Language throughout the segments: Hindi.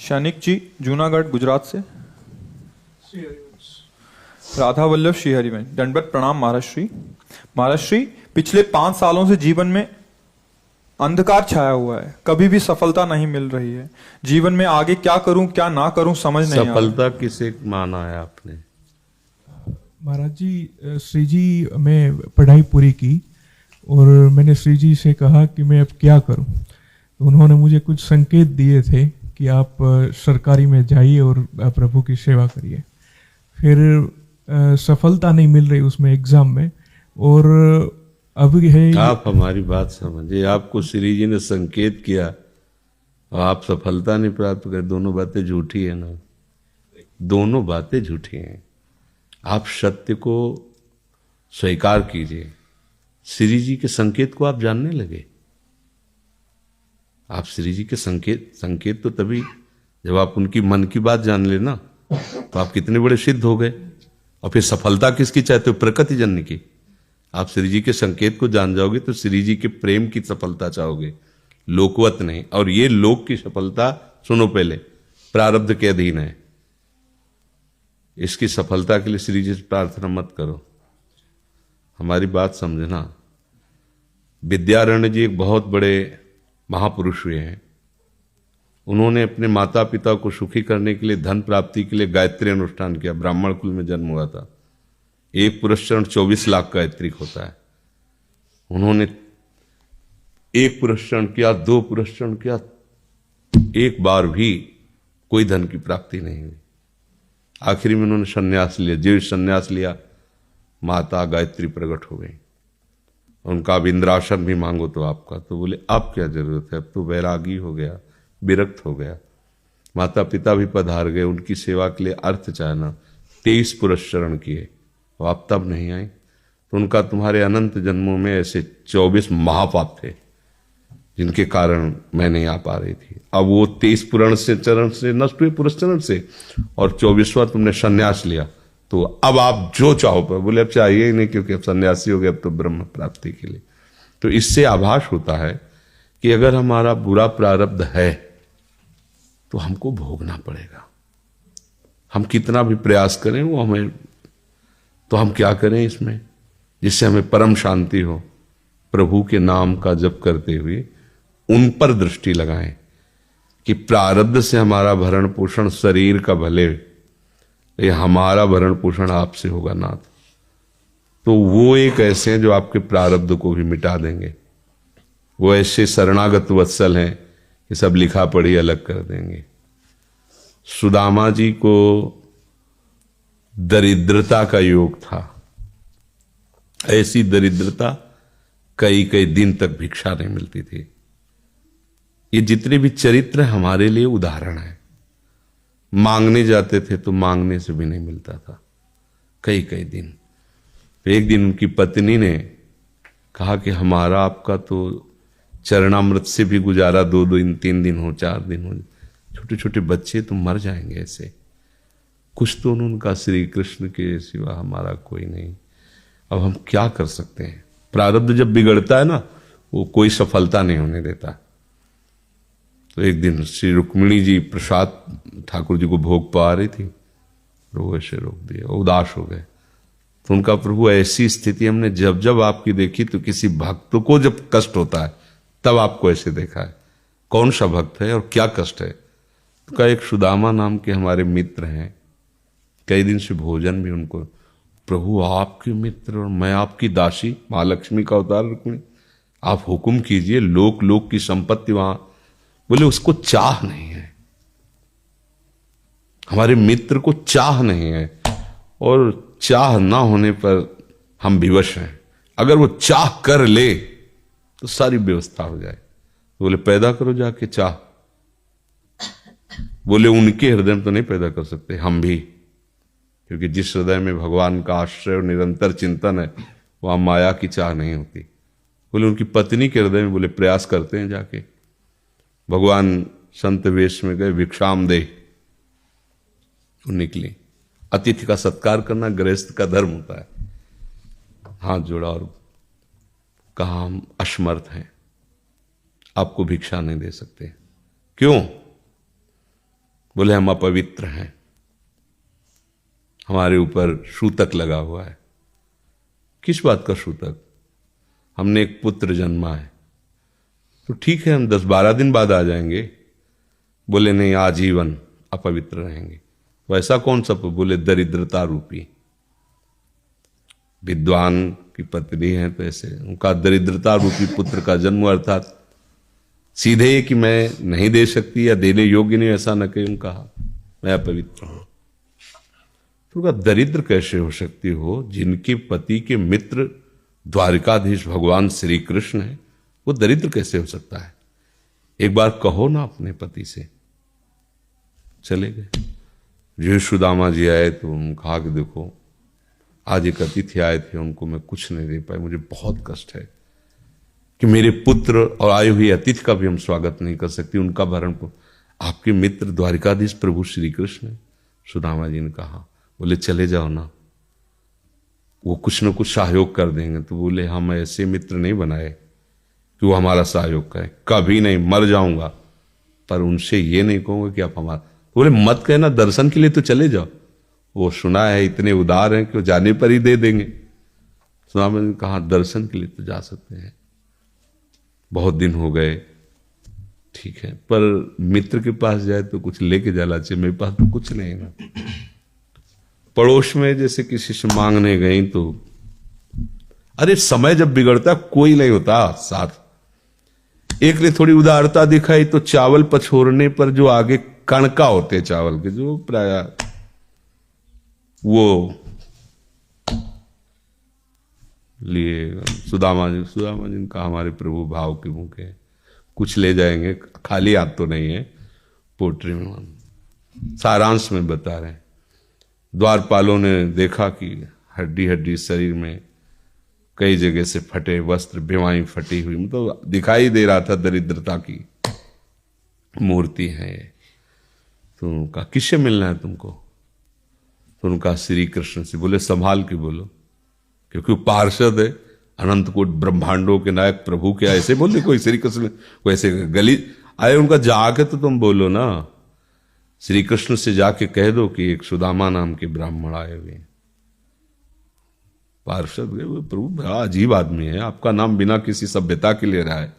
शैनिक जी जूनागढ़ गुजरात से। राधा वल्लभ श्रीहरि में दंडवत प्रणाम महाराज श्री। महाराज श्री, पिछले 5 सालों से जीवन में अंधकार छाया हुआ है, कभी भी सफलता नहीं मिल रही है। जीवन में आगे क्या करूं क्या ना करूं समझ नहीं आ रहा। सफलता किसे माना है आपने? महाराज जी, श्री जी मैं पढ़ाई पूरी की और मैंने श्री जी से कहा कि मैं अब क्या करूं। तो उन्होंने मुझे कुछ संकेत दिए थे कि आप सरकारी में जाइए और प्रभु की सेवा करिए। फिर सफलता नहीं मिल रही उसमें एग्जाम में, और अभी है। आप हमारी बात समझिए, आपको श्री जी ने संकेत किया और आप सफलता नहीं प्राप्त कर, दोनों बातें झूठी है ना, दोनों बातें झूठी हैं। आप सत्य को स्वीकार कीजिए। श्री जी के संकेत को आप जानने लगे। आप श्री जी के संकेत तो तभी जब आप उनकी मन की बात जान लेना, तो आप कितने बड़े सिद्ध हो गए। और फिर सफलता किसकी चाहते हो? प्रकृति जन्य की। आप श्री जी के संकेत को जान जाओगे तो श्री जी के प्रेम की सफलता चाहोगे, लोकवत नहीं। और ये लोक की सफलता, सुनो पहले, प्रारब्ध के अधीन है। इसकी सफलता के लिए श्री जी से प्रार्थना मत करो। हमारी बात समझना। विद्यारण्य जी एक बहुत बड़े महापुरुष हुए हैं। उन्होंने अपने माता पिता को सुखी करने के लिए, धन प्राप्ति के लिए गायत्री अनुष्ठान किया। ब्राह्मण कुल में जन्म हुआ था। एक पुरस्चरण 24 लाख गायत्री होता है। उन्होंने एक पुरस्चरण किया, 2 पुरस्चरण किया, एक बार भी कोई धन की प्राप्ति नहीं हुई। आखिरी में उन्होंने संन्यास लिया। जीव संन्यास लिया, माता गायत्री प्रकट हो गई। उनका अब इंद्रासन भी मांगो तो आपका, तो बोले अब क्या जरूरत है, अब तो वैरागी हो गया, विरक्त हो गया। माता पिता भी पधार गए, उनकी सेवा के लिए अर्थ चाहना। 23 पुरस्चरण किए और आप तब नहीं आई, तो उनका तुम्हारे अनंत जन्मों में ऐसे 24 महापाप थे जिनके कारण मैं नहीं आ पा रही थी। अब वो 23 पुरण से चरण से नष्ट हुए, पुरस्चरण से, और 24वां तुमने संन्यास लिया। तो अब आप जो चाहो पर, बोले अब चाहिए ही नहीं क्योंकि अब सन्यासी हो गए, अब तो ब्रह्म प्राप्ति के लिए। तो इससे आभास होता है कि अगर हमारा बुरा प्रारब्ध है तो हमको भोगना पड़ेगा। हम कितना भी प्रयास करें वो हमें, तो हम क्या करें इसमें जिससे हमें परम शांति हो? प्रभु के नाम का जप करते हुए उन पर दृष्टि लगाएं कि प्रारब्ध से हमारा भरण पोषण शरीर का भले, ये हमारा भरण पोषण आपसे होगा नाथ। तो वो एक ऐसे हैं जो आपके प्रारब्ध को भी मिटा देंगे। वो ऐसे शरणागत वत्सल हैं कि सब लिखा पढ़ी अलग कर देंगे। सुदामा जी को दरिद्रता का योग था। ऐसी दरिद्रता, कई कई दिन तक भिक्षा नहीं मिलती थी। ये जितने भी चरित्र हमारे लिए उदाहरण है। मांगने जाते थे तो मांगने से भी नहीं मिलता था, कई कई दिन। एक दिन उनकी पत्नी ने कहा कि हमारा आपका तो चरणामृत से भी गुजारा 2 दिन 3 दिन हो, 4 दिन हो, छोटे छोटे बच्चे तो मर जाएंगे ऐसे। कुछ तो उनका श्री कृष्ण के सिवा हमारा कोई नहीं। अब हम क्या कर सकते हैं? प्रारब्ध जब बिगड़ता है ना, वो कोई सफलता नहीं होने देता। तो एक दिन श्री रुक्मिणी जी प्रसाद ठाकुर जी को भोग पा रही थी, वो ऐसे रोक दिया, उदास हो गए। तो उनका प्रभु ऐसी स्थिति हमने जब जब आपकी देखी, तो किसी भक्त को जब कष्ट होता है तब आपको ऐसे देखा है। कौन सा भक्त है और क्या कष्ट है? तो का एक सुदामा नाम के हमारे मित्र हैं, कई दिन से भोजन भी उनको, प्रभु आपके मित्र और मैं आपकी दासी, महालक्ष्मी का अवतार रुक्मिणी, आप हुक्म कीजिए, लोक लोक की संपत्ति वहां। बोले उसको चाह नहीं है, हमारे मित्र को चाह नहीं है, और चाह ना होने पर हम विवश हैं। अगर वो चाह कर ले तो सारी व्यवस्था हो जाए। तो बोले पैदा करो जाके चाह। बोले उनके हृदय में तो नहीं पैदा कर सकते, हम भी, क्योंकि जिस हृदय में भगवान का आश्रय और निरंतर चिंतन है वहां माया की चाह नहीं होती। बोले उनकी पत्नी के हृदय में, बोले प्रयास करते हैं जाके। भगवान संत वेश में गए, भिक्षाम दे, वो निकली। अतिथि का सत्कार करना गृहस्थ का धर्म होता है। हाथ जोड़ा और कहा हम असमर्थ हैं, आपको भिक्षा नहीं दे सकते। क्यों? बोले हम अपवित्र हैं, हमारे ऊपर सूतक लगा हुआ है। किस बात का सूतक? हमने एक पुत्र जन्मा है। तो ठीक है, हम 10-12 दिन बाद आ जाएंगे। बोले नहीं, आजीवन अपवित्र रहेंगे। वैसा कौन सा? बोले दरिद्रता रूपी। विद्वान की पत्नी है तो ऐसे उनका दरिद्रता रूपी पुत्र का जन्म, अर्थात सीधे कि मैं नहीं दे सकती या देने योग्य नहीं, ऐसा न कहीं उनका, मैं अपवित्र हूं। तो उनका दरिद्र कैसे हो सकती हो? जिनके पति के मित्र द्वारिकाधीश भगवान श्री कृष्ण है, वो दरिद्र कैसे हो सकता है? एक बार कहो ना अपने पति से। चले गए। जो सुदामा जी आए तो उन्होंने कहा कि देखो आज एक अतिथि आए थे, उनको मैं कुछ नहीं दे पाई, मुझे बहुत कष्ट है कि मेरे पुत्र और आए हुए अतिथि का भी हम स्वागत नहीं कर सकती, उनका भरण आपके मित्र द्वारिकाधीश प्रभु श्री कृष्ण। सुदामा जी ने कहा, बोले चले जाओ ना, वो कुछ न कुछ सहयोग कर देंगे। तो बोले हम ऐसे मित्र नहीं बनाए कि वो हमारा सहयोग करें, कभी नहीं, मर जाऊंगा पर उनसे ये नहीं कहूंगा कि आप हमारा। बोले मत कहना, दर्शन के लिए तो चले जाओ, वो सुना है इतने उदार हैं कि वो जाने पर ही दे देंगे। सुदामा जी ने कहा दर्शन के लिए तो जा सकते हैं, बहुत दिन हो गए, ठीक है, पर मित्र के पास जाए तो कुछ लेके जाना चाहिए, मेरे पास तो कुछ नहीं है ना। पड़ोस में जैसे किसी से मांगने गई तो, अरे समय जब बिगड़ता कोई नहीं होता साथ। एक ने थोड़ी उदारता दिखाई तो चावल पछोरने पर जो आगे कणका होते चावल के, जो प्राय वो लिए सुदामा जी ने कहा हमारे प्रभु भाव के भूखे, कुछ ले जाएंगे, खाली हाथ तो नहीं है। पोट्री में सारांश में बता रहे हैं, द्वारपालों ने देखा कि हड्डी हड्डी शरीर में कई जगह से फटे वस्त्र, बेवाई फटी हुई, मतलब दिखाई दे रहा था दरिद्रता की मूर्ति है। तो उनका किससे मिलना है तुमको? तो उनका श्री कृष्ण से। बोले संभाल के बोलो, क्योंकि वो पार्षद है, अनंत कोट ब्रह्मांडों के नायक प्रभु के ऐसे बोले कोई श्री कृष्ण को ऐसे गली आए। उनका जाके तो तुम बोलो ना, श्री कृष्ण से जाके कह दो कि एक सुदामा नाम के ब्राह्मण आए हुए। पार्षद प्रभु बड़ा अजीब आदमी है, आपका नाम बिना किसी सभ्यता के ले रहा है।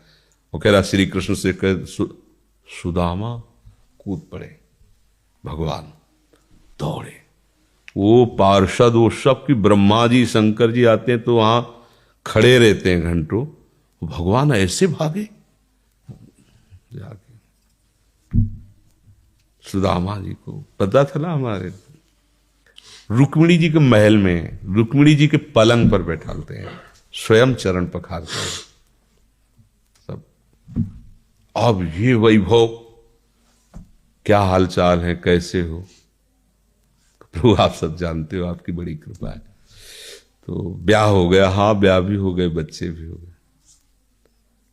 वो कह रहा श्री कृष्ण से कह सुदामा, कूद पड़े। भगवान दौड़े, वो पार्षद वो सब की ब्रह्मा जी शंकर जी आते हैं तो वहां खड़े रहते हैं घंटों, भगवान ऐसे भागे जाके। सुदामा जी को पता था ना, हमारे रुक्मिणी जी के महल में रुक्मिणी जी के पलंग पर बैठाते हैं, स्वयं चरण पखारते हैं सब। अब ये वैभव, क्या हालचाल है, कैसे हो? प्रभु आप सब जानते हो, आपकी बड़ी कृपा है। तो ब्याह हो गया, हाँ ब्याह भी हो गए, बच्चे भी हो गए।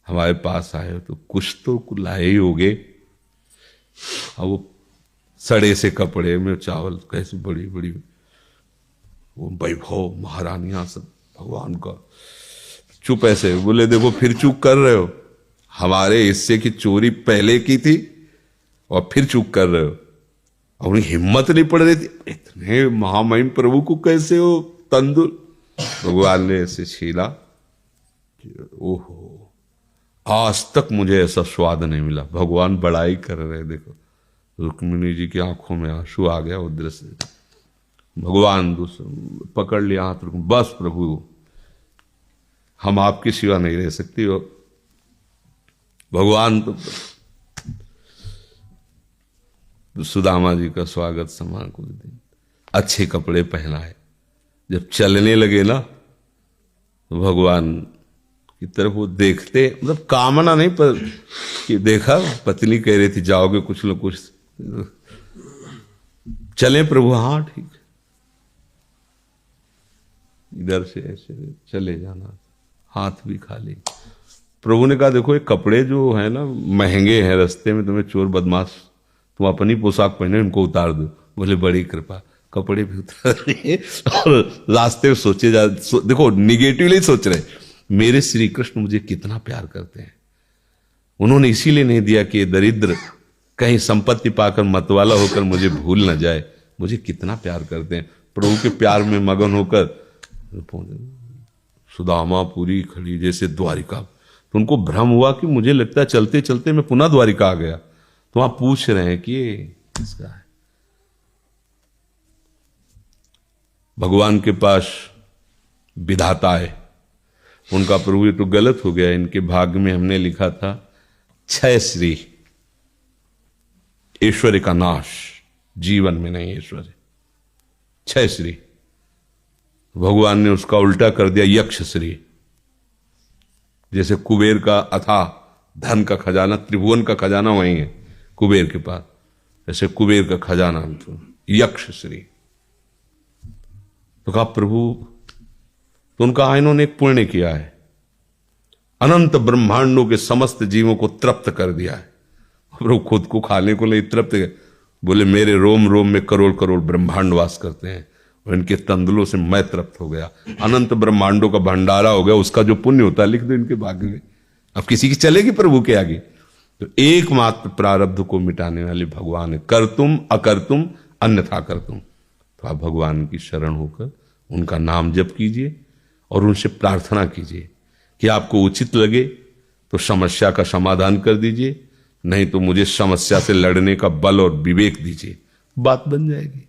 हमारे पास आए हो तो कुछ तो लाए ही होगे। अब वो सड़े से कपड़े में चावल, कैसे बड़ी बड़ी वो वैभव, महारानियां सब भगवान का। चुप ऐसे बोले, देखो फिर चूक कर रहे हो, हमारे हिस्से की चोरी पहले की थी और फिर चूक कर रहे हो। और उन्हें हिम्मत नहीं पड़ रही थी, इतने महामहिम प्रभु को कैसे हो तंदुर। भगवान ने ऐसे छीला, ओहो आज तक मुझे ऐसा स्वाद नहीं मिला। भगवान बड़ाई कर रहे, देखो रुक्मिणी जी की आंखों में आंसू आ गया, वो दृश्य। भगवान पकड़ लिया हाथ, बस प्रभु हम आपके सिवा नहीं रह सकती हो। भगवान तो सुदामा जी का स्वागत सम्मान कुछ दिन, अच्छे कपड़े पहनाए। जब चलने लगे ना तो भगवान की तरफ वो देखते, मतलब कामना नहीं पर कि देखा पत्नी कह रही थी जाओगे कुछ लोग कुछ, चले प्रभु, हाँ ठीक है। इधर से ऐसे चले जाना, हाथ भी खाली। प्रभु ने कहा देखो ये कपड़े जो है ना महंगे हैं, रास्ते में तुम्हें चोर बदमाश तुम अपनी पोशाक पहने इनको उतार दो। बोले बड़ी कृपा, कपड़े भी उतार लिए और रास्ते में सोचे देखो निगेटिवली सोच रहे, मेरे श्री कृष्ण मुझे कितना प्यार करते हैं। उन्होंने इसीलिए नहीं दिया कि ये दरिद्र कहीं संपत्ति पाकर मतवाला होकर मुझे भूल न जाए। मुझे कितना प्यार करते हैं, प्रभु के प्यार में मगन होकर सुदामा पूरी खड़ी जैसे द्वारिका। तो उनको भ्रम हुआ कि मुझे लगता है चलते चलते मैं पुनः द्वारिका आ गया। तो वहां पूछ रहे हैं कि ये किसका है। भगवान के पास विधाता है, उनका प्रभु ये तो गलत हो गया, इनके भाग्य में हमने लिखा था क्षय श्री, ऐश्वर्य का नाश, जीवन में नहीं ऐश्वर्य, क्षय श्री। भगवान ने उसका उल्टा कर दिया यक्ष श्री। जैसे कुबेर का अथाह धन का खजाना, त्रिभुवन का खजाना वही है कुबेर के पास, ऐसे कुबेर का खजाना यक्ष श्री। तो कहा प्रभु, तो उनका इन्होंने एक पुण्य किया है, अनंत ब्रह्मांडों के समस्त जीवों को तृप्त कर दिया है। प्रभु खुद को खाने को ले तृप्त, बोले मेरे रोम रोम में करोड़ करोड़ ब्रह्मांड वास करते हैं और इनके तंदुलों से मैं तृप्त हो गया। अनंत ब्रह्मांडों का भंडारा हो गया, उसका जो पुण्य होता है लिख दो इनके भाग्य में। अब किसी की चलेगी प्रभु के आगे? तो एकमात्र प्रारब्ध को मिटाने वाले भगवान है। कर तुम अकर तुम अन्यथा कर तुम। तो आप भगवान की शरण होकर उनका नाम जप कीजिए और उनसे प्रार्थना कीजिए कि आपको उचित लगे तो समस्या का समाधान कर दीजिए, नहीं तो मुझे समस्या से लड़ने का बल और विवेक दीजिए, बात बन जाएगी।